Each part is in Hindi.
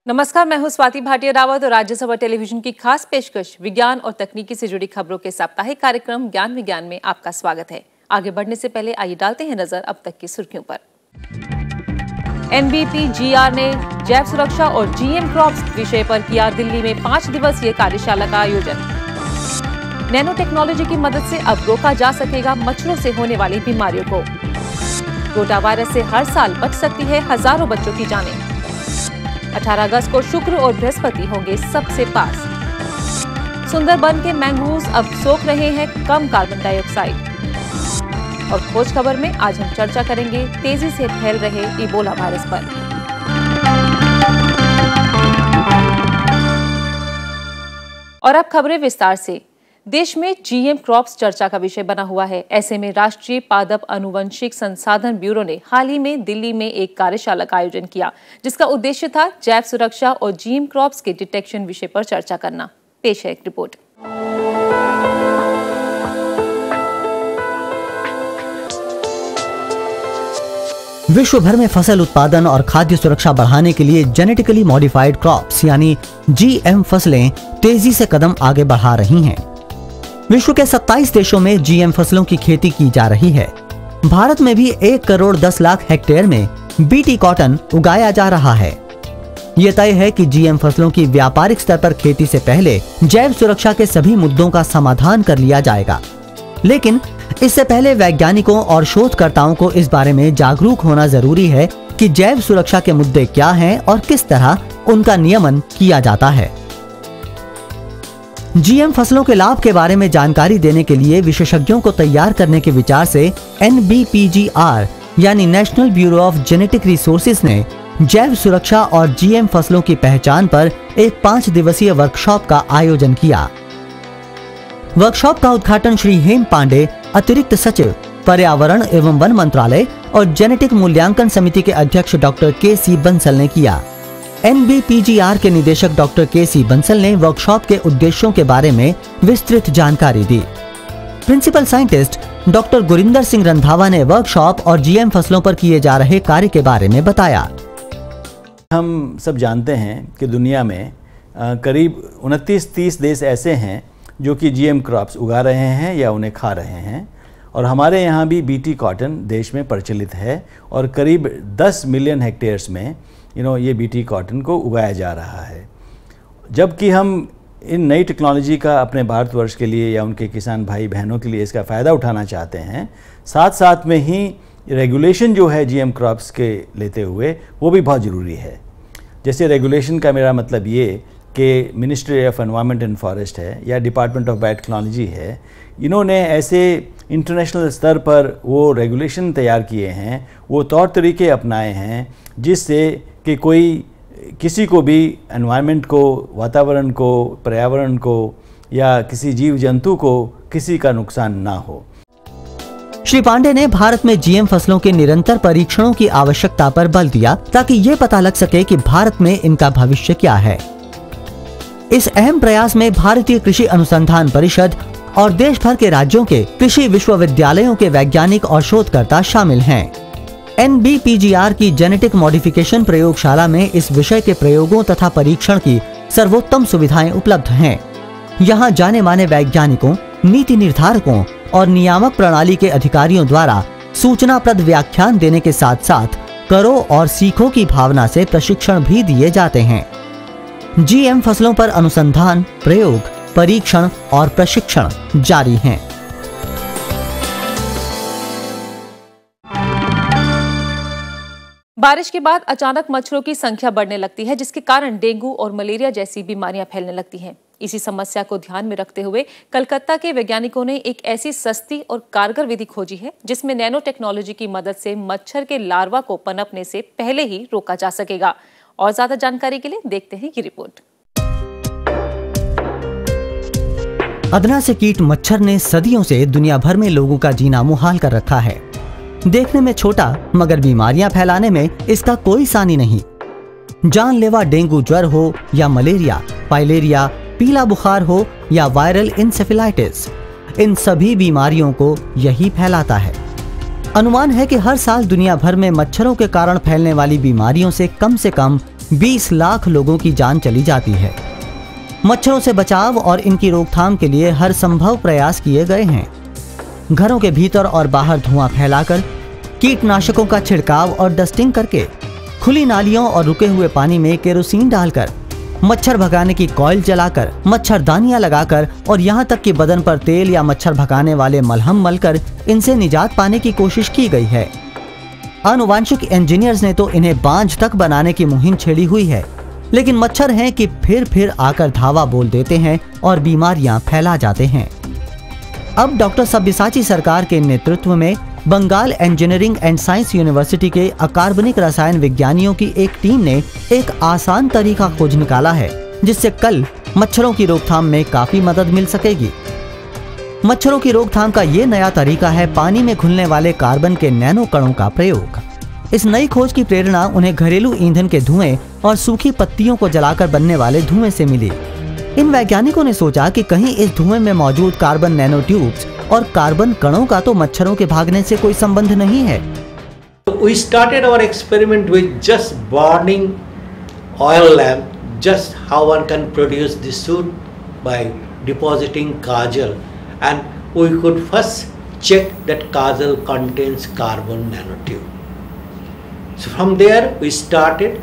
नमस्कार, मैं हूं स्वाति भाटिया रावत और राज्यसभा टेलीविजन की खास पेशकश विज्ञान और तकनीकी से जुड़ी खबरों के साप्ताहिक कार्यक्रम ज्ञान विज्ञान में आपका स्वागत है। आगे बढ़ने से पहले आइए डालते हैं नजर अब तक की सुर्खियों पर। NBPGR ने जैव सुरक्षा और GM क्रॉप्स विषय पर किया दिल्ली में 5 दिवसीय कार्यशाला का आयोजन। नैनो टेक्नोलॉजी की मदद से अब रोका जा सकेगा मच्छरों से होने वाली बीमारियों को। रोटा वायरस से हर साल बच सकती है हजारों बच्चों की जानें। 18 अगस्त को शुक्र और बृहस्पति होंगे सबसे पास। सुंदरबन के मैंग्रोव्स अब सोख रहे हैं कम कार्बन डाइऑक्साइड। और खोज खबर में आज हम चर्चा करेंगे तेजी से फैल रहे इबोला वायरस पर। और अब खबरें विस्तार से। देश में GM क्रॉप्स चर्चा का विषय बना हुआ है। ऐसे में राष्ट्रीय पादप अनुवंशिक संसाधन ब्यूरो ने हाल ही में दिल्ली में एक कार्यशाला का आयोजन किया, जिसका उद्देश्य था जैव सुरक्षा और GM क्रॉप्स के डिटेक्शन विषय पर चर्चा करना। पेश है एक रिपोर्ट। विश्व भर में फसल उत्पादन और खाद्य सुरक्षा बढ़ाने के लिए जेनेटिकली मॉडिफाइड क्रॉप्स यानी GM फसलें तेजी से कदम आगे बढ़ा रही हैं। विश्व के 27 देशों में GM फसलों की खेती की जा रही है। भारत में भी 1 करोड़ 10 लाख हेक्टेयर में BT कॉटन उगाया जा रहा है। ये तय है कि GM फसलों की व्यापारिक स्तर पर खेती से पहले जैव सुरक्षा के सभी मुद्दों का समाधान कर लिया जाएगा। लेकिन इससे पहले वैज्ञानिकों और शोधकर्ताओं को इस बारे में जागरूक होना जरूरी है कि जैव सुरक्षा के मुद्दे क्या हैं और किस तरह उनका नियमन किया जाता है। GM फसलों के लाभ के बारे में जानकारी देने के लिए विशेषज्ञों को तैयार करने के विचार से NBPGR यानी national bureau of genetic resources ने जैव सुरक्षा और GM फसलों की पहचान पर एक 5 दिवसीय वर्कशॉप का आयोजन किया। वर्कशॉप का उद्घाटन श्री हेम पांडे, अतिरिक्त सचिव पर्यावरण एवं वन मंत्रालय और जेनेटिक मूल्यांकन समिति के अध्यक्ष डॉक्टर KC बंसल ने किया। NBPGR के निदेशक डॉक्टर KC बंसल ने वर्कशॉप के उद्देश्यों के बारे में विस्तृत जानकारी दी। Principal scientist doctor Gurinder Singh Randhawa ने वर्कशॉप और GM फसलों पर किए जा रहे कार्य के बारे में बताया। हम सब जानते हैं कि दुनिया में करीब 29-30 देश ऐसे हैं जो कि GM क्रॉप्स उगा रहे हैं या उन्हें खा रहे हैं, और हमारे यहाँ भी BT कॉटन देश में प्रचलित है और करीब 10 मिलियन हेक्टेयर्स में ये BT कॉटन को उगाया जा रहा है। जबकि हम इन नई टेक्नोलॉजी का अपने भारतवर्ष के लिए या उनके किसान भाई बहनों के लिए इसका फ़ायदा उठाना चाहते हैं, साथ साथ में ही रेगुलेशन जो है GM क्रॉप्स के लेते हुए वो भी बहुत ज़रूरी है। जैसे रेगुलेशन का मेरा मतलब ये कि ministry of environment and forest है या डिपार्टमेंट ऑफ बायोटेक्नोलॉजी है, इन्होंने ऐसे इंटरनेशनल स्तर पर वो रेगुलेशन तैयार किए हैं, वो तौर तरीके अपनाए हैं जिससे कि किसी को भी एनवायरनमेंट को, वातावरण को, पर्यावरण को या किसी जीव जंतु को किसी का नुकसान ना हो। श्री पांडे ने भारत में GM फसलों के निरंतर परीक्षणों की आवश्यकता पर बल दिया ताकि ये पता लग सके कि भारत में इनका भविष्य क्या है। इस अहम प्रयास में भारतीय कृषि अनुसंधान परिषद और देश भर के राज्यों के कृषि विश्वविद्यालयों के वैज्ञानिक और शोधकर्ता शामिल हैं। NBPGR की जेनेटिक मॉडिफिकेशन प्रयोगशाला में इस विषय के प्रयोगों तथा परीक्षण की सर्वोत्तम सुविधाएं उपलब्ध हैं। यहाँ जाने माने वैज्ञानिकों, नीति निर्धारकों और नियामक प्रणाली के अधिकारियों द्वारा सूचनाप्रद व्याख्यान देने के साथ साथ करो और सीखो की भावना से प्रशिक्षण भी दिए जाते हैं। GM फसलों पर अनुसंधान, प्रयोग, परीक्षण और प्रशिक्षण जारी हैं। बारिश के बाद अचानक मच्छरों की संख्या बढ़ने लगती है, जिसके कारण डेंगू और मलेरिया जैसी बीमारियां फैलने लगती हैं। इसी समस्या को ध्यान में रखते हुए कलकत्ता के वैज्ञानिकों ने एक ऐसी सस्ती और कारगर विधि खोजी है जिसमें नैनो टेक्नोलॉजी की मदद से मच्छर के लार्वा को पनपने से पहले ही रोका जा सकेगा। और ज्यादा जानकारी के लिए देखते हैं ये रिपोर्ट। अदना से कीट मच्छर ने सदियों से दुनिया भर में लोगों का जीना मुहाल कर रखा है। देखने में छोटा मगर बीमारियां फैलाने में इसका कोई सानी नहीं। जानलेवा डेंगू ज्वर हो या मलेरिया, फाइलेरिया, पीला बुखार हो या वायरल इंसेफेलाइटिस, इन सभी बीमारियों को यही फैलाता है। अनुमान है कि हर साल दुनिया भर में मच्छरों के कारण फैलने वाली बीमारियों से कम 20 लाख लोगों की जान चली जाती है। मच्छरों से बचाव और इनकी रोकथाम के लिए हर संभव प्रयास किए गए हैं। घरों के भीतर और बाहर धुआं फैलाकर, कीटनाशकों का छिड़काव और डस्टिंग करके, खुली नालियों और रुके हुए पानी में केरोसिन डालकर, मच्छर भगाने की कॉइल जलाकर, मच्छरदानियां लगाकर और यहाँ तक कि बदन पर तेल या मच्छर भगाने वाले मलहम मलकर इनसे निजात पाने की कोशिश की गई है। आनुवांशिक इंजीनियर्स ने तो इन्हें बांझ तक बनाने की मुहिम छेड़ी हुई है, लेकिन मच्छर हैं कि फिर आकर धावा बोल देते हैं और बीमारियां फैला जाते हैं। अब डॉक्टर सब्यसाची सरकार के नेतृत्व में Bengal engineering and science university के अकार्बनिक रसायन विज्ञानियों की एक टीम ने एक आसान तरीका खोज निकाला है, जिससे कल मच्छरों की रोकथाम में काफी मदद मिल सकेगी। मच्छरों की रोकथाम का ये नया तरीका है पानी में घुलने वाले कार्बन के नैनो कणों का प्रयोग। इस नई खोज की प्रेरणा उन्हें घरेलू ईंधन के धुएं और सूखी पत्तियों को जलाकर बनने वाले धुएं से मिली। इन वैज्ञानिकों ने सोचा कि कहीं इस धुएं में मौजूद कार्बन नैनो ट्यूब्स और कार्बन कणों का तो मच्छरों के भागने से कोई संबंध नहीं है। We started our experiment with just burning oil lamp, just how one can produce the soot by depositing kajal, and we could first check that kajal contains carbon nanotube. So from there we started,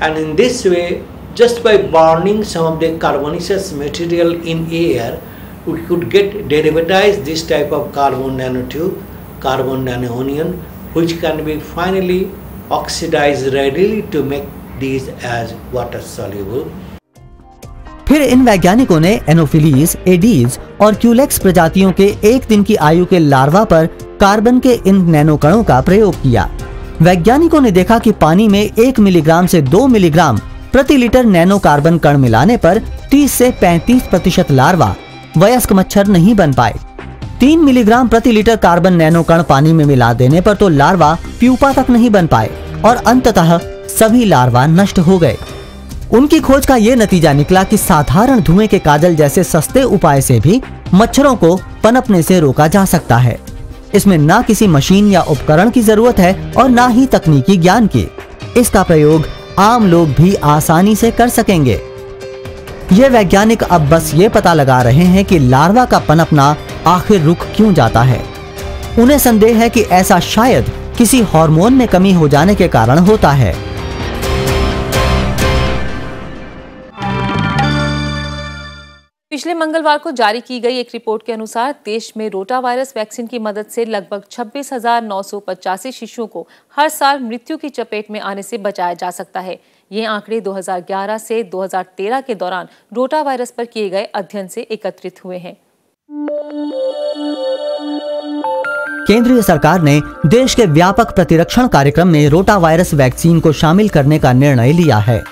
and in this way, just by burning some of the carbonaceous material in air, we could get derivatize this type of carbon nanotube, carbon nanoanion, which can be finally oxidized readily to make these as water soluble. फिर इन वैज्ञानिकों ने एनोफिलीज, एडीज और क्यूलेक्स प्रजातियों के 1 दिन की आयु के लार्वा पर कार्बन के इन नैनो कणों का प्रयोग किया। वैज्ञानिकों ने देखा कि पानी में 1 मिलीग्राम से 2 मिलीग्राम प्रति लीटर नैनो कार्बन कण मिलाने पर 30 से 35% लार्वा वयस्क मच्छर नहीं बन पाए। 3 मिलीग्राम प्रति लीटर कार्बन नैनो कण पानी में मिला देने पर तो लार्वा प्यूपा तक नहीं बन पाए और अंततः सभी लार्वा नष्ट हो गए। उनकी खोज का ये नतीजा निकला कि साधारण धुएं के काजल जैसे सस्ते उपाय से भी मच्छरों को पनपने से रोका जा सकता है। इसमें ना किसी मशीन या उपकरण की जरूरत है और ना ही तकनीकी ज्ञान की। इसका प्रयोग आम लोग भी आसानी से कर सकेंगे। ये वैज्ञानिक अब बस ये पता लगा रहे हैं कि लार्वा का पनपना आखिर रुक क्यों जाता है। उन्हें संदेह है कि ऐसा शायद किसी हार्मोन में कमी हो जाने के कारण होता है। पिछले मंगलवार को जारी की गई एक रिपोर्ट के अनुसार देश में रोटा वायरस वैक्सीन की मदद से लगभग 26,985 शिशुओं को हर साल मृत्यु की चपेट में आने से बचाया जा सकता है। ये आंकड़े 2011 से 2013 के दौरान रोटा वायरस पर किए गए अध्ययन से एकत्रित हुए हैं। केंद्रीय सरकार ने देश के व्यापक प्रतिरक्षण कार्यक्रम में रोटा वायरस वैक्सीन को शामिल करने का निर्णय लिया है।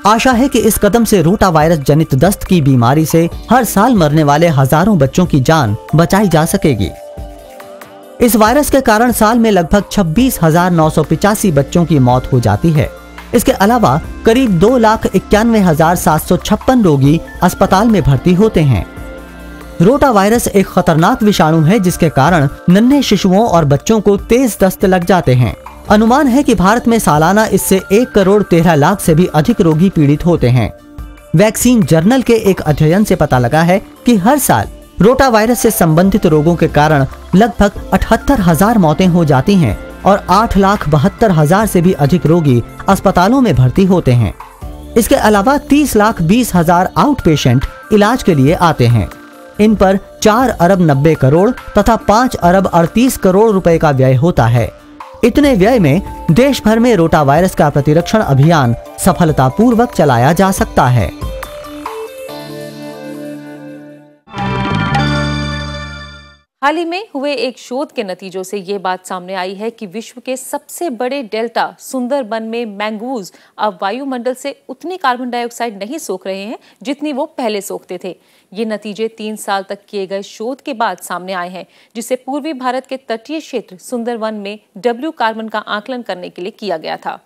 आशा है कि इस कदम से रोटा वायरस जनित दस्त की बीमारी से हर साल मरने वाले हजारों बच्चों की जान बचाई जा सकेगी। इस वायरस के कारण साल में लगभग 26,985 बच्चों की मौत हो जाती है। इसके अलावा करीब 2,91,756 रोगी अस्पताल में भर्ती होते हैं। रोटा वायरस एक खतरनाक विषाणु है जिसके कारण नन्हे शिशुओं और बच्चों को तेज दस्त लग जाते हैं। अनुमान है कि भारत में सालाना इससे 1,13,00,000 से भी अधिक रोगी पीड़ित होते हैं। वैक्सीन जर्नल के एक अध्ययन से पता लगा है कि हर साल रोटा वायरस से संबंधित रोगों के कारण लगभग 78,000 मौतें हो जाती हैं और 8,72,000 से भी अधिक रोगी अस्पतालों में भर्ती होते हैं। इसके अलावा 30,20,000 आउट पेशेंट इलाज के लिए आते हैं। इन पर 4 अरब 90 करोड़ तथा 5 अरब 38 करोड़ रुपए का व्यय होता है। इतने व्यय में देश भर में रोटा वायरस का प्रतिरक्षण अभियान सफलतापूर्वक चलाया जा सकता है। हाल ही में हुए एक शोध के नतीजों से ये बात सामने आई है कि विश्व के सबसे बड़े डेल्टा सुंदरबन में मैंगूज अब वायुमंडल से उतनी कार्बन डाइऑक्साइड नहीं सोख रहे हैं जितनी वो पहले सोखते थे। ये नतीजे 3 साल तक किए गए शोध के बाद सामने आए हैं, जिसे पूर्वी भारत के तटीय क्षेत्र सुंदरवन में डब्ल्यू कार्बन का आकलन करने के लिए किया गया था।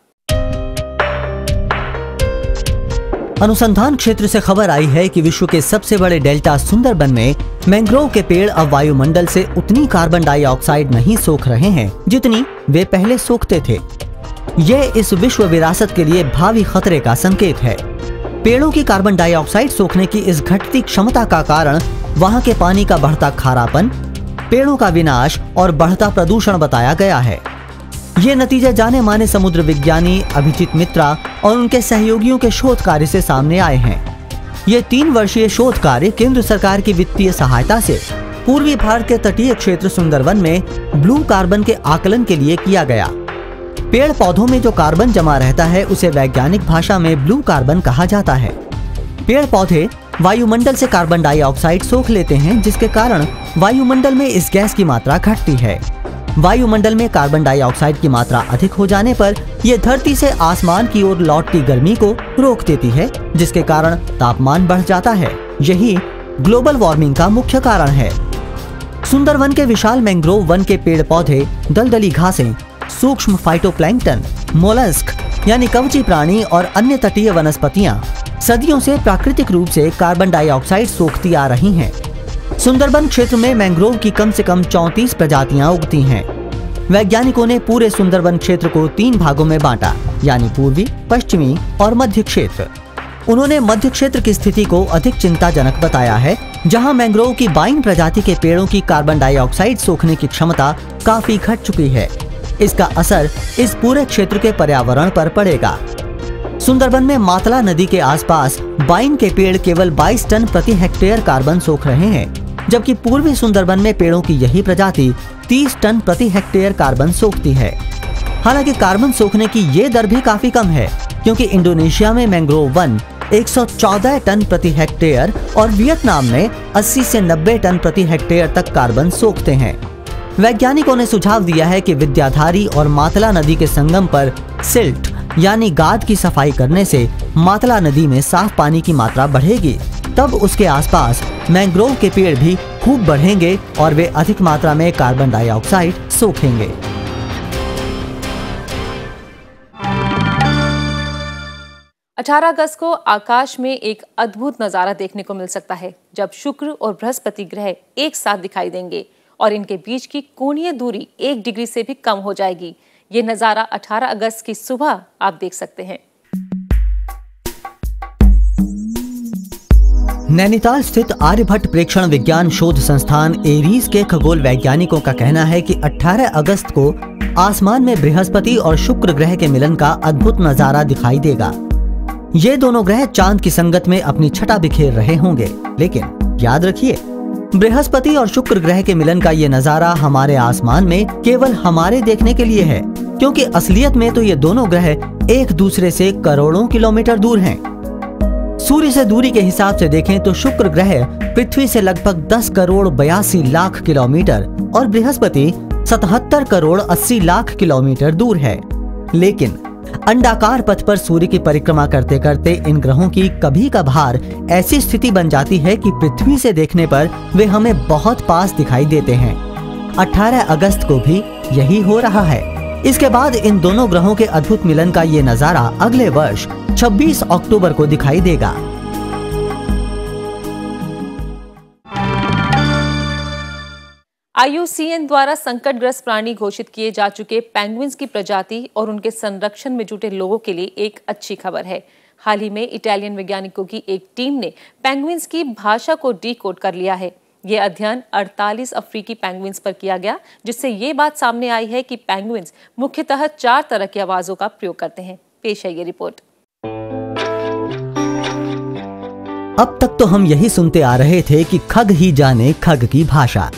अनुसंधान क्षेत्र से खबर आई है कि विश्व के सबसे बड़े डेल्टा सुंदरबन में मैंग्रोव के पेड़ अब वायुमंडल से उतनी कार्बन डाइऑक्साइड नहीं सोख रहे हैं जितनी वे पहले सोखते थे। ये इस विश्व विरासत के लिए भावी खतरे का संकेत है। पेड़ों की कार्बन डाइऑक्साइड सोखने की इस घटती क्षमता का कारण वहां के पानी का बढ़ता खारापन, पेड़ों का विनाश और बढ़ता प्रदूषण बताया गया है। ये नतीजे जाने माने समुद्र विज्ञानी अभिजीत मित्रा और उनके सहयोगियों के शोध कार्य से सामने आए हैं। ये 3 वर्षीय शोध कार्य केंद्र सरकार की वित्तीय सहायता से पूर्वी भारत के तटीय क्षेत्र सुंदरवन में ब्लू कार्बन के आकलन के लिए किया गया। पेड़ पौधों में जो कार्बन जमा रहता है उसे वैज्ञानिक भाषा में ब्लू कार्बन कहा जाता है। पेड़ पौधे वायुमंडल से कार्बन डाइऑक्साइड सोख लेते हैं, जिसके कारण वायुमंडल में इस गैस की मात्रा घटती है। वायुमंडल में कार्बन डाइऑक्साइड की मात्रा अधिक हो जाने पर यह धरती से आसमान की ओर लौटती गर्मी को रोक देती है, जिसके कारण तापमान बढ़ जाता है। यही ग्लोबल वार्मिंग का मुख्य कारण है। सुंदरवन के विशाल मैंग्रोव वन के पेड़ पौधे, दलदली घासें, सूक्ष्म फाइटोप्लैंक्टन, मोलस्क यानी कवची प्राणी और अन्य तटीय वनस्पतियां सदियों से प्राकृतिक रूप से कार्बन डाइऑक्साइड सोखती आ रही हैं। सुंदरबन क्षेत्र में मैंग्रोव की कम से कम 34 प्रजातियां उगती हैं। वैज्ञानिकों ने पूरे सुंदरबन क्षेत्र को 3 भागों में बांटा, यानी पूर्वी, पश्चिमी और मध्य क्षेत्र। उन्होंने मध्य क्षेत्र की स्थिति को अधिक चिंताजनक बताया है, जहां मैंग्रोव की 22 प्रजाति के पेड़ों की कार्बन डाइऑक्साइड सोखने की क्षमता काफी घट चुकी है। इसका असर इस पूरे क्षेत्र के पर्यावरण पर पड़ेगा। सुंदरबन में मातला नदी के आसपास बाइन के पेड़ केवल 22 टन प्रति हेक्टेयर कार्बन सोख रहे हैं, जबकि पूर्वी सुंदरबन में पेड़ों की यही प्रजाति 30 टन प्रति हेक्टेयर कार्बन सोखती है। हालांकि कार्बन सोखने की ये दर भी काफी कम है, क्योंकि इंडोनेशिया में मैंग्रोव वन 114 टन प्रति हेक्टेयर और वियतनाम में 80 से 90 टन प्रति हेक्टेयर तक कार्बन सोखते हैं। वैज्ञानिकों ने सुझाव दिया है कि विद्याधारी और मातला नदी के संगम पर सिल्ट यानी गाद की सफाई करने से मातला नदी में साफ पानी की मात्रा बढ़ेगी। तब उसके आसपास मैंग्रोव के पेड़ भी खूब बढ़ेंगे और वे अधिक मात्रा में कार्बन डाइऑक्साइड सोखेंगे। अठारह अगस्त को आकाश में एक अद्भुत नजारा देखने को मिल सकता है, जब शुक्र और बृहस्पति ग्रह एक साथ दिखाई देंगे और इनके बीच की कोणीय दूरी 1 डिग्री से भी कम हो जाएगी। ये नजारा 18 अगस्त की सुबह आप देख सकते हैं। नैनीताल स्थित आर्यभट्ट प्रेक्षण विज्ञान शोध संस्थान एरीज के खगोल वैज्ञानिकों का कहना है कि 18 अगस्त को आसमान में बृहस्पति और शुक्र ग्रह के मिलन का अद्भुत नजारा दिखाई देगा। ये दोनों ग्रह चांद की संगत में अपनी छटा बिखेर रहे होंगे, लेकिन याद रखिए, बृहस्पति और शुक्र ग्रह के मिलन का ये नजारा हमारे आसमान में केवल हमारे देखने के लिए है, क्योंकि असलियत में तो ये दोनों ग्रह एक दूसरे से करोड़ों किलोमीटर दूर हैं। सूर्य से दूरी के हिसाब से देखें तो शुक्र ग्रह पृथ्वी से लगभग 10 करोड़ 82 लाख किलोमीटर और बृहस्पति 77 करोड़ 80 लाख किलोमीटर दूर है। लेकिन अंडाकार पथ पर सूर्य की परिक्रमा करते करते इन ग्रहों की कभी कभार ऐसी स्थिति बन जाती है कि पृथ्वी से देखने पर वे हमें बहुत पास दिखाई देते हैं। 18 अगस्त को भी यही हो रहा है। इसके बाद इन दोनों ग्रहों के अद्भुत मिलन का ये नजारा अगले वर्ष 26 अक्टूबर को दिखाई देगा। IUCN द्वारा संकटग्रस्त प्राणी घोषित किए जा चुके पेंगुइन्स की प्रजाति और उनके संरक्षण में जुटे लोगों के लिए एक अच्छी खबर है। हाल ही में इटालियन वैज्ञानिकों की एक टीम ने पेंगुइन्स की भाषा को डीकोड कर लिया है। ये अध्ययन 48 अफ्रीकी पेंगुइन्स पर किया गया, जिससे ये बात सामने आई है कि पेंगुइन्स मुख्यतः 4 तरह की आवाजों का प्रयोग करते हैं। पेश है ये रिपोर्ट। अब तक तो हम यही सुनते आ रहे थे कि खग ही जाने खग की भाषा,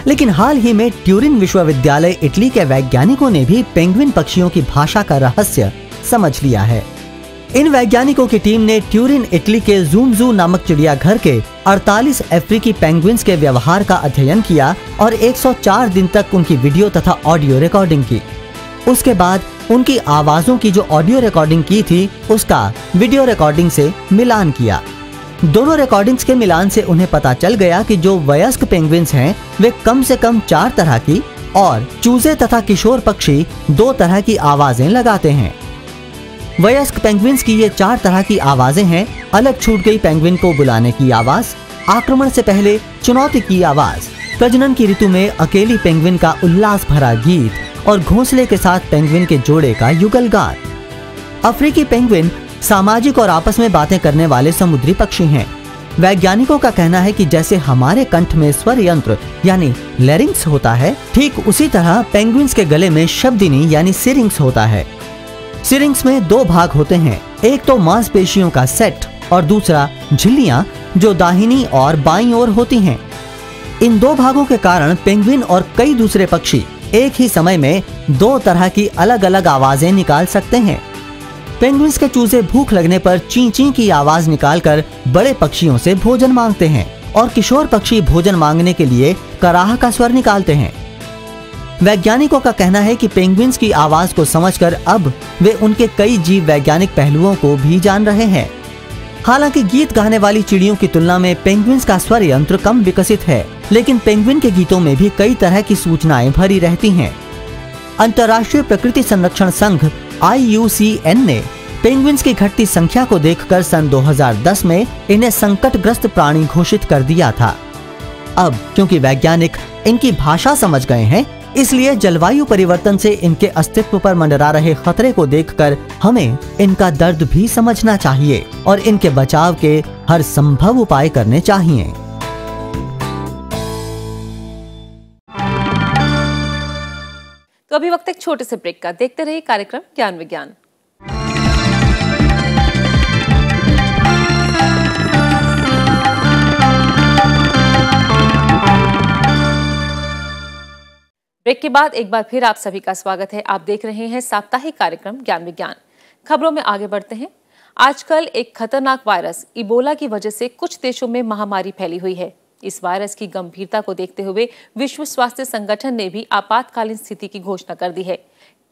लेकिन हाल ही में ट्यूरिन विश्वविद्यालय इटली के वैज्ञानिकों ने भी पेंगुइन पक्षियों की भाषा का रहस्य समझ लिया है। इन वैज्ञानिकों की टीम ने ट्यूरिन इटली के ज़ूम नामक चिड़ियाघर के 48 अफ्रीकी पेंगुइन्स के व्यवहार का अध्ययन किया और 104 दिन तक उनकी वीडियो तथा ऑडियो रिकॉर्डिंग की। उसके बाद उनकी आवाजों की जो ऑडियो रिकॉर्डिंग की थी उसका वीडियो रिकॉर्डिंग से मिलान किया। दोनों रिकॉर्डिंग्स के मिलान से उन्हें पता चल गया कि जो वयस्क पेंगुइन्स हैं वे कम से कम 4 तरह की और चूजे तथा किशोर पक्षी 2 तरह की आवाजें लगाते हैं। वयस्क पेंगुइन्स की ये 4 तरह की आवाजें हैं: अलग छूट गई पेंगुइन को बुलाने की आवाज, आक्रमण से पहले चुनौती की आवाज, प्रजनन की ऋतु में अकेली पेंगुइन का उल्लास भरा गीत और घोंसले के साथ पेंगुइन के जोड़े का युगल गान। अफ्रीकी पेंगुइन सामाजिक और आपस में बातें करने वाले समुद्री पक्षी हैं। वैज्ञानिकों का कहना है कि जैसे हमारे कंठ में स्वर यंत्र यानी लैरिंक्स होता है, ठीक उसी तरह पेंगुइन्स के गले में शब्दिनी यानी सिरिंक्स होता है। सिरिंक्स में 2 भाग होते हैं, एक तो मांसपेशियों का सेट और दूसरा झिल्लियां जो दाहिनी और बाईं ओर होती हैं। इन 2 भागों के कारण पेंगुइन और कई दूसरे पक्षी एक ही समय में 2 तरह की अलग अलग आवाजें निकाल सकते हैं। पेंगुइन्स के चूजे भूख लगने पर ची ची की आवाज निकालकर बड़े पक्षियों से भोजन मांगते हैं और किशोर पक्षी भोजन मांगने के लिए कराह का स्वर निकालते हैं। वैज्ञानिकों का कहना है कि पेंगुइन्स की आवाज को समझकर अब वे उनके कई जीव वैज्ञानिक पहलुओं को भी जान रहे हैं। हालांकि गीत गाने वाली चिड़ियों की तुलना में पेंगुइन्स का स्वर यंत्र कम विकसित है, लेकिन पेंगुइन के गीतों में भी कई तरह की सूचनाएं भरी रहती हैं। अंतर्राष्ट्रीय प्रकृति संरक्षण संघ IUCN ने पेंगुइन्स की घटती संख्या को देखकर सन 2010 में इन्हें संकटग्रस्त प्राणी घोषित कर दिया था। अब क्योंकि वैज्ञानिक इनकी भाषा समझ गए हैं, इसलिए जलवायु परिवर्तन से इनके अस्तित्व पर मंडरा रहे खतरे को देखकर हमें इनका दर्द भी समझना चाहिए और इनके बचाव के हर संभव उपाय करने चाहिए। तो अभी वक्त एक छोटे से ब्रेक का। देखते रहिए कार्यक्रम ज्ञान विज्ञान। ब्रेक के बाद एक बार फिर आप सभी का स्वागत है। आप देख रहे हैं साप्ताहिक कार्यक्रम ज्ञान विज्ञान। खबरों में आगे बढ़ते हैं। आजकल एक खतरनाक वायरस इबोला की वजह से कुछ देशों में महामारी फैली हुई है। इस वायरस की गंभीरता को देखते हुए विश्व स्वास्थ्य संगठन ने भी आपातकालीन स्थिति की घोषणा कर दी है।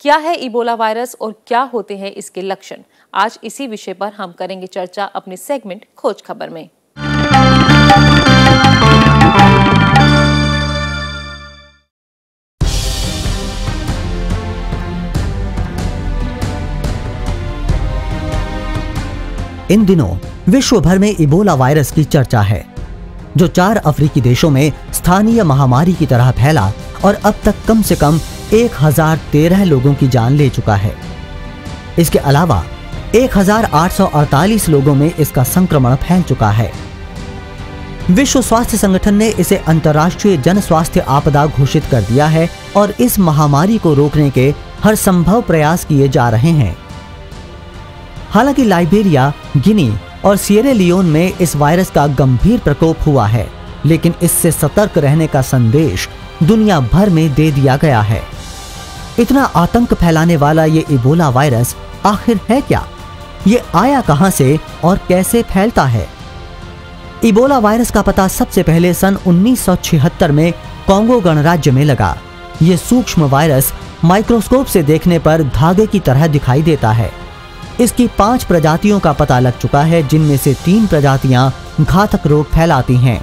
क्या है इबोला वायरस और क्या होते हैं इसके लक्षण? आज इसी विषय पर हम करेंगे चर्चा अपने सेगमेंट खोज खबर में। इन दिनों विश्व भर में इबोला वायरस की चर्चा है, जो 4 अफ्रीकी देशों में स्थानीय महामारी की तरह फैला और अब तक कम से कम 1013 लोगों की जान ले चुका है। इसके अलावा 1848 लोगों में इसका संक्रमण फैल चुका है। विश्व स्वास्थ्य संगठन ने इसे अंतर्राष्ट्रीय जन स्वास्थ्य आपदा घोषित कर दिया है और इस महामारी को रोकने के हर संभव प्रयास किए जा रहे हैं। हालांकि लाइबेरिया, गिनी और सिएरा लियोन में इस वायरस का गंभीर प्रकोप हुआ है, लेकिन इससे सतर्क रहने का संदेश दुनिया भर में दे दिया गया है। इतना आतंक फैलाने वाला ये इबोला वायरस आखिर है क्या? ये आया कहां से और कैसे फैलता है? इबोला वायरस का पता सबसे पहले सन 1976 में कांगो गणराज्य में लगा। ये सूक्ष्म वायरस माइक्रोस्कोप से देखने पर धागे की तरह दिखाई देता है। इसकी 5 प्रजातियों का पता लग चुका है, जिनमें से 3 प्रजातियां घातक रोग फैलाती हैं।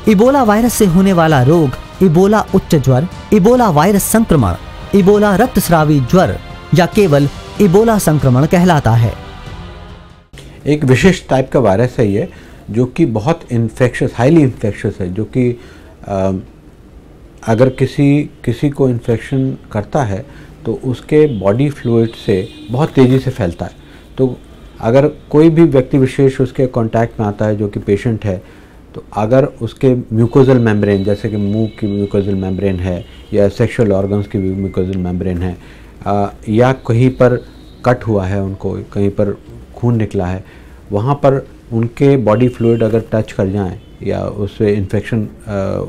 इबोला वायरस से होने वाला रोग इबोला उच्च ज्वर, इबोला वायरस संक्रमण, इबोला रक्तस्रावी ज्वर या केवल इबोला संक्रमण कहलाता है। एक विशेष टाइप का वायरस है ये, जो कि बहुत इन्फेक्शस, हाईली इन्फेक्शस है, जो कि अगर किसी को इन्फेक्शन करता है तो उसके बॉडी फ्लूइड से बहुत तेज़ी से फैलता है। तो अगर कोई भी व्यक्ति विशेष उसके कांटेक्ट में आता है जो कि पेशेंट है, तो अगर उसके म्यूकोजल मेम्ब्रेन, जैसे कि मुंह की म्यूकोजल मेम्ब्रेन है या सेक्सुअल ऑर्गन्स की म्यूकोजल मेम्ब्रेन है, या कहीं पर कट हुआ है, उनको कहीं पर खून निकला है, वहाँ पर उनके बॉडी फ्लूइड अगर टच कर जाएं या उससे इन्फेक्शन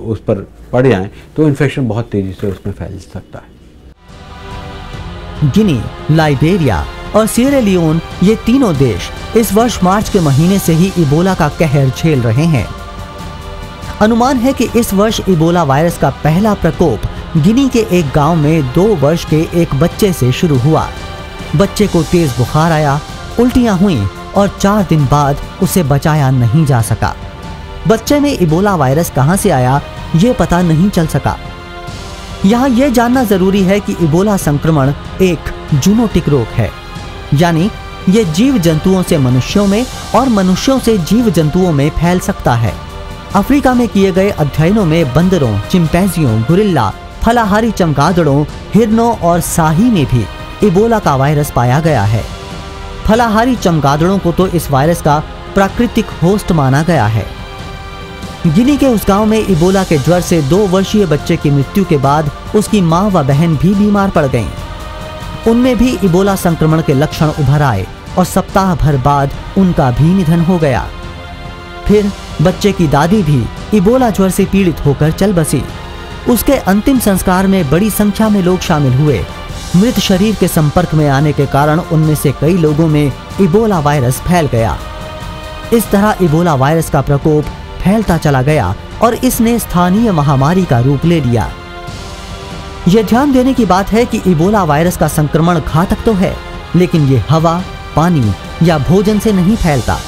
उस पर पड़ जाएं, तो इन्फेक्शन बहुत तेज़ी से उसमें फैल सकता है। गिनी, लाइबेरिया और सिएरा लियोन, ये तीनों देश इस वर्ष मार्च के महीने से ही इबोला का कहर झेल रहे हैं। अनुमान है कि इस वर्ष इबोला वायरस का पहला प्रकोप गिनी के एक गांव में 2 वर्ष के एक बच्चे से शुरू हुआ। बच्चे को तेज बुखार आया, उल्टियां हुईं और 4 दिन बाद उसे बचाया नहीं जा सका। बच्चे में इबोला वायरस कहां से आया, ये पता नहीं चल सका। यहाँ यह जानना जरूरी है कि इबोला संक्रमण एक जूनोटिक रोग है, यानी ये जीव जंतुओं से मनुष्यों में और मनुष्यों से जीव जंतुओं में फैल सकता है। अफ्रीका में किए गए अध्ययनों में बंदरों, चिंपैंजियों, गोरिल्ला, फलाहारी चमगादड़ों, हिरणों और साही में भी इबोला का वायरस पाया गया है। फलाहारी चमगादड़ों को तो इस वायरस का प्राकृतिक होस्ट माना गया है। गिनी के उस गांव में इबोला के ज्वर से 2 वर्षीय बच्चे की मृत्यु के बाद उसकी मां व बहन भी बीमार पड़ गईं। उनमें भी इबोला संक्रमण के लक्षण उभर आए और सप्ताह भर बाद उनका भी निधन हो गया। फिर बच्चे की दादी भी इबोला ज्वर से पीड़ित होकर चल बसी। उसके अंतिम संस्कार में बड़ी संख्या में लोग शामिल हुए। मृत शरीर के संपर्क में आने के कारण उनमें से कई लोगों में इबोला वायरस फैल गया। इस तरह इबोला वायरस का प्रकोप फैलता चला गया और इसने स्थानीय महामारी का रूप ले लिया। यह ध्यान देने की बात है कि इबोला वायरस का संक्रमण घातक तो है, लेकिन ये हवा, पानी या भोजन से नहीं फैलता।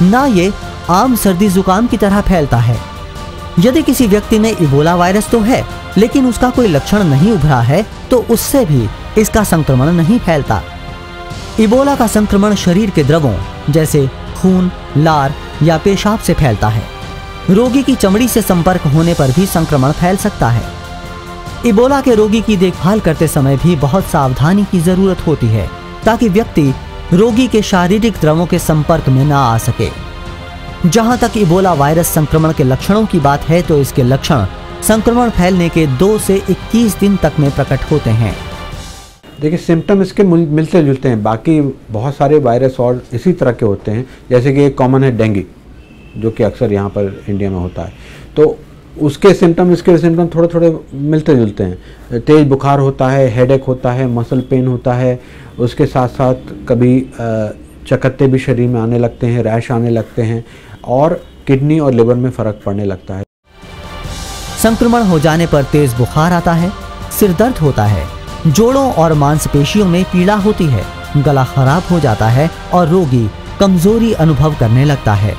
ना ये आम सर्दी जुकाम की तरह फैलता है। यदि किसी व्यक्ति में इबोला वायरस तो है, लेकिन उसका कोई लक्षण नहीं उभरा है, तो उससे भी इसका संक्रमण नहीं फैलता। इबोला का संक्रमण शरीर के द्रवों जैसे खून, लार या पेशाब से फैलता है। रोगी की चमड़ी से संपर्क होने पर भी संक्रमण फैल सकता है। इबोला के रोगी की देखभाल करते समय भी बहुत सावधानी की जरूरत होती है, ताकि व्यक्ति रोगी के शारीरिक द्रवों के संपर्क में ना आ सके। जहां तक इबोला वायरस संक्रमण के लक्षणों की बात है, तो इसके लक्षण संक्रमण फैलने के 2 से 21 दिन तक में प्रकट होते हैं। देखिए, सिम्टम इसके मिलते जुलते हैं। बाकी बहुत सारे वायरस और इसी तरह के होते हैं, जैसे कि एक कॉमन है डेंगू, जो कि अक्सर यहाँ पर इंडिया में होता है। तो उसके सिम्टम, इसके सिम्टम थोड़े थोड़े मिलते जुलते हैं। तेज बुखार होता है, हेडेक होता है, मसल पेन होता है। उसके साथ साथ कभी चकत्ते भी शरीर में आने लगते हैं, रैश आने लगते हैं और किडनी और लिवर में फ़र्क पड़ने लगता है। संक्रमण हो जाने पर तेज बुखार आता है, सिर दर्द होता है, जोड़ों और मांसपेशियों में पीड़ा होती है, गला खराब हो जाता है और रोगी कमजोरी अनुभव करने लगता है।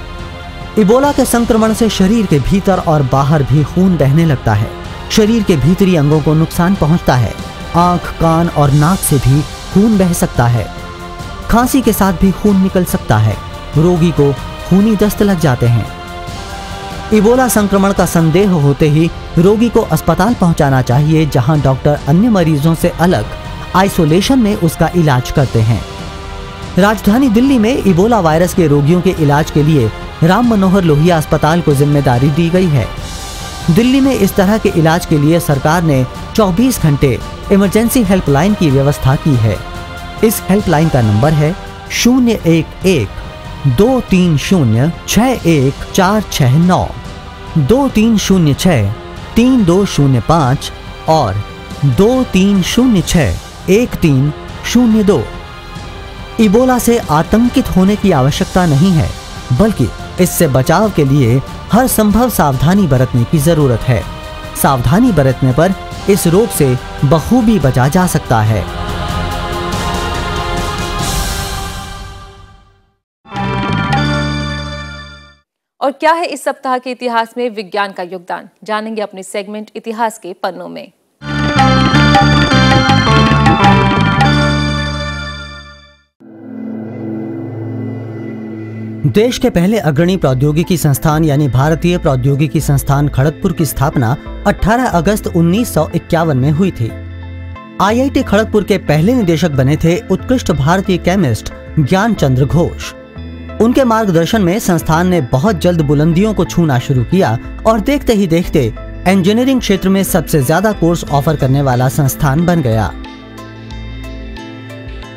इबोला के संक्रमण से शरीर के भीतर और बाहर भी खून बहने लगता है। शरीर के भीतरी अंगों को नुकसान पहुंचता है। आंख, कान और नाक से भी खून बह सकता है। खांसी के साथ भी खून निकल सकता है। रोगी को खूनी दस्त लग जाते हैं। इबोला संक्रमण का संदेह होते ही रोगी को अस्पताल पहुंचाना चाहिए, जहां डॉक्टर अन्य मरीजों से अलग आइसोलेशन में उसका इलाज करते हैं। राजधानी दिल्ली में इबोला वायरस के रोगियों के इलाज के लिए राम मनोहर लोहिया अस्पताल को जिम्मेदारी दी गई है। दिल्ली में इस तरह के इलाज के लिए सरकार ने 24 घंटे इमरजेंसी हेल्पलाइन की व्यवस्था की है। इस हेल्पलाइन का नंबर है 011-230-61469, 2306-3205 और 2306-1302। इबोला से आतंकित होने की आवश्यकता नहीं है, बल्कि इससे बचाव के लिए हर संभव सावधानी बरतने की जरूरत है। सावधानी बरतने पर इस रोग से बखूबी बचा जा सकता है। और क्या है इस सप्ताह के इतिहास में विज्ञान का योगदान, जानेंगे अपने सेगमेंट इतिहास के पन्नों में। देश के पहले अग्रणी प्रौद्योगिकी संस्थान यानी भारतीय प्रौद्योगिकी संस्थान खड़गपुर की स्थापना 18 अगस्त 1951 में हुई थी। आईआईटी खड़गपुर के पहले निदेशक बने थे उत्कृष्ट भारतीय केमिस्ट ज्ञान चंद्र घोष। उनके मार्गदर्शन में संस्थान ने बहुत जल्द बुलंदियों को छूना शुरू किया और देखते ही देखते इंजीनियरिंग क्षेत्र में सबसे ज्यादा कोर्स ऑफर करने वाला संस्थान बन गया।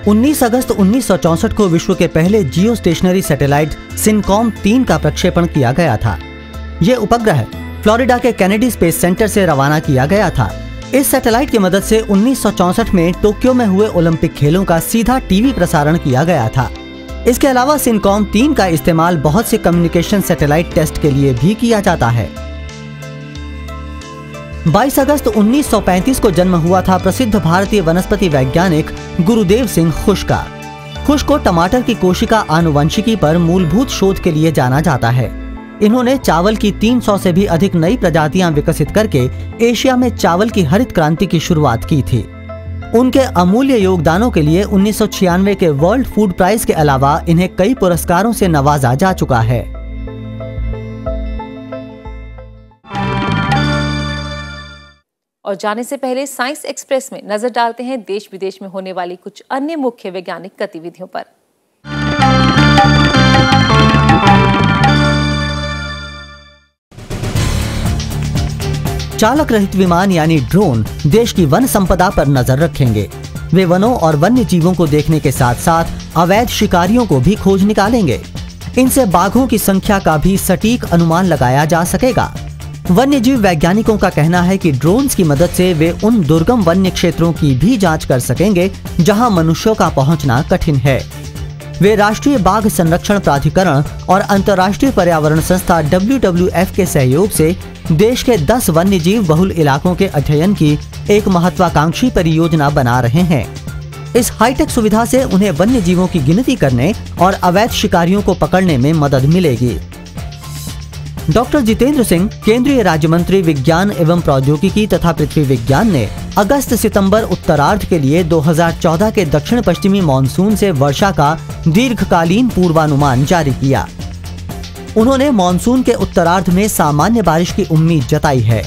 19 अगस्त 1964 को विश्व के पहले जियो स्टेशनरी सैटेलाइट सिनकॉम 3 का प्रक्षेपण किया गया था। ये उपग्रह फ्लोरिडा के केनेडी स्पेस सेंटर से रवाना किया गया था। इस सैटेलाइट की मदद से 1964 में टोक्यो में हुए ओलंपिक खेलों का सीधा टीवी प्रसारण किया गया था। इसके अलावा सिनकॉम 3 का इस्तेमाल बहुत से कम्युनिकेशन सैटेलाइट टेस्ट के लिए भी किया जाता है। 22 अगस्त 1935 को जन्म हुआ था प्रसिद्ध भारतीय वनस्पति वैज्ञानिक गुरुदेव सिंह खुश का। खुश को टमाटर की कोशिका आनुवंशिकी पर मूलभूत शोध के लिए जाना जाता है। इन्होंने चावल की 300 से भी अधिक नई प्रजातियां विकसित करके एशिया में चावल की हरित क्रांति की शुरुआत की थी। उनके अमूल्य योगदानों के लिए 1996 के वर्ल्ड फूड प्राइज के अलावा इन्हें कई पुरस्कारों से नवाजा जा चुका है। और जाने से पहले साइंस एक्सप्रेस में नजर डालते हैं देश विदेश में होने वाली कुछ अन्य मुख्य वैज्ञानिक गतिविधियों पर। चालक रहित विमान यानी ड्रोन देश की वन संपदा पर नजर रखेंगे। वे वनों और वन्य जीवों को देखने के साथ साथ अवैध शिकारियों को भी खोज निकालेंगे। इनसे बाघों की संख्या का भी सटीक अनुमान लगाया जा सकेगा। वन्य जीव वैज्ञानिकों का कहना है कि ड्रोन्स की मदद से वे उन दुर्गम वन्य क्षेत्रों की भी जांच कर सकेंगे जहां मनुष्यों का पहुंचना कठिन है। वे राष्ट्रीय बाघ संरक्षण प्राधिकरण और अंतर्राष्ट्रीय पर्यावरण संस्था WWF के सहयोग से देश के 10 वन्य जीव बहुल इलाकों के अध्ययन की एक महत्वाकांक्षी परियोजना बना रहे हैं। इस हाईटेक सुविधा से उन्हें वन्य जीवों की गिनती करने और अवैध शिकारियों को पकड़ने में मदद मिलेगी। डॉक्टर जितेंद्र सिंह, केंद्रीय राज्य मंत्री विज्ञान एवं प्रौद्योगिकी तथा पृथ्वी विज्ञान ने अगस्त-सितंबर उत्तरार्ध के लिए 2014 के दक्षिण पश्चिमी मानसून से वर्षा का दीर्घकालीन पूर्वानुमान जारी किया। उन्होंने मानसून के उत्तरार्ध में सामान्य बारिश की उम्मीद जताई है।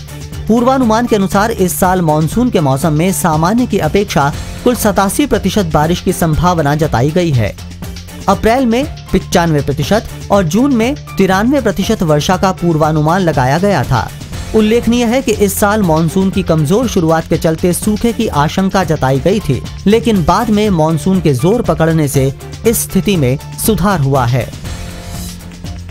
पूर्वानुमान के अनुसार इस साल मानसून के मौसम में सामान्य की अपेक्षा कुल 87% बारिश की संभावना जताई गई है। अप्रैल में 95% और जून में 93% वर्षा का पूर्वानुमान लगाया गया था। उल्लेखनीय है कि इस साल मानसून की कमजोर शुरुआत के चलते सूखे की आशंका जताई गई थी, लेकिन बाद में मानसून के जोर पकड़ने से इस स्थिति में सुधार हुआ है।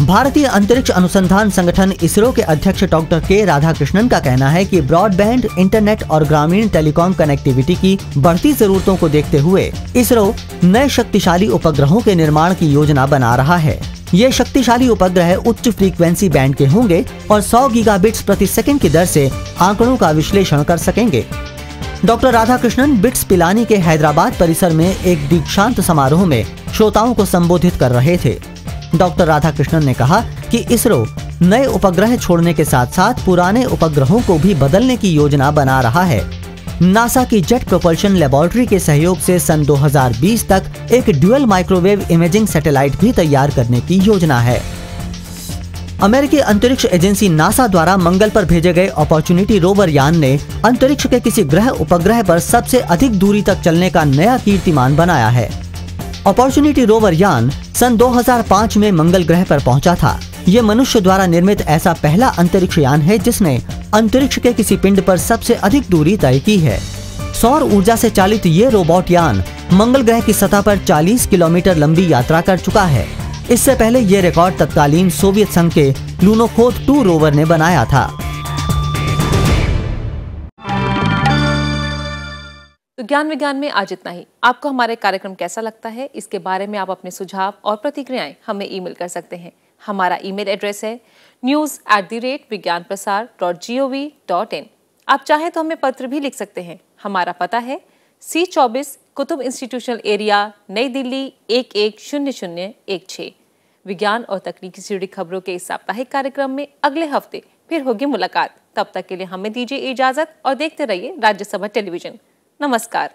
भारतीय अंतरिक्ष अनुसंधान संगठन इसरो के अध्यक्ष डॉक्टर के राधाकृष्णन का कहना है कि ब्रॉडबैंड, इंटरनेट और ग्रामीण टेलीकॉम कनेक्टिविटी की बढ़ती जरूरतों को देखते हुए इसरो नए शक्तिशाली उपग्रहों के निर्माण की योजना बना रहा है। ये शक्तिशाली उपग्रह उच्च फ्रीक्वेंसी बैंड के होंगे और 100 गीगाबिट्स प्रति सेकंड की दर से आंकड़ों का विश्लेषण कर सकेंगे। डॉक्टर राधाकृष्णन बिट्स पिलानी के हैदराबाद परिसर में एक दीक्षांत समारोह में श्रोताओं को संबोधित कर रहे थे। डॉक्टर राधाकृष्णन ने कहा कि इसरो नए उपग्रह छोड़ने के साथ साथ पुराने उपग्रहों को भी बदलने की योजना बना रहा है। नासा की जेट प्रोपल्शन लेबोरेटरी के सहयोग से सन 2020 तक एक ड्यूअल माइक्रोवेव इमेजिंग सैटेलाइट भी तैयार करने की योजना है। अमेरिकी अंतरिक्ष एजेंसी नासा द्वारा मंगल पर भेजे गए अपॉर्चुनिटी रोवर यान ने अंतरिक्ष के किसी ग्रह उपग्रह पर सबसे अधिक दूरी तक चलने का नया कीर्तिमान बनाया है। अपॉर्चुनिटी रोवर यान सन 2005 में मंगल ग्रह पर पहुंचा था। ये मनुष्य द्वारा निर्मित ऐसा पहला अंतरिक्ष यान है जिसने अंतरिक्ष के किसी पिंड पर सबसे अधिक दूरी तय की है। सौर ऊर्जा से चालित ये रोबोट यान मंगल ग्रह की सतह पर 40 किलोमीटर लंबी यात्रा कर चुका है। इससे पहले ये रिकॉर्ड तत्कालीन सोवियत संघ के लूनोखोद 2 रोवर ने बनाया था। तो ज्ञान विज्ञान में आज इतना ही। आपको हमारे कार्यक्रम कैसा लगता है, इसके बारे में आप अपने सुझाव और प्रतिक्रियाएं हमें ईमेल कर सकते हैं। हमारा ईमेल एड्रेस है news@vigyanprasar.gov.in। आप चाहें तो हमें पत्र भी लिख सकते हैं। हमारा पता है C24 कुतुब इंस्टीट्यूशनल एरिया, नई दिल्ली 110016। विज्ञान और तकनीकी से जुड़ी खबरों के इस साप्ताहिक कार्यक्रम में अगले हफ्ते फिर होगी मुलाकात। तब तक के लिए हमें दीजिए इजाजत और देखते रहिए राज्यसभा टेलीविजन। नमस्कार।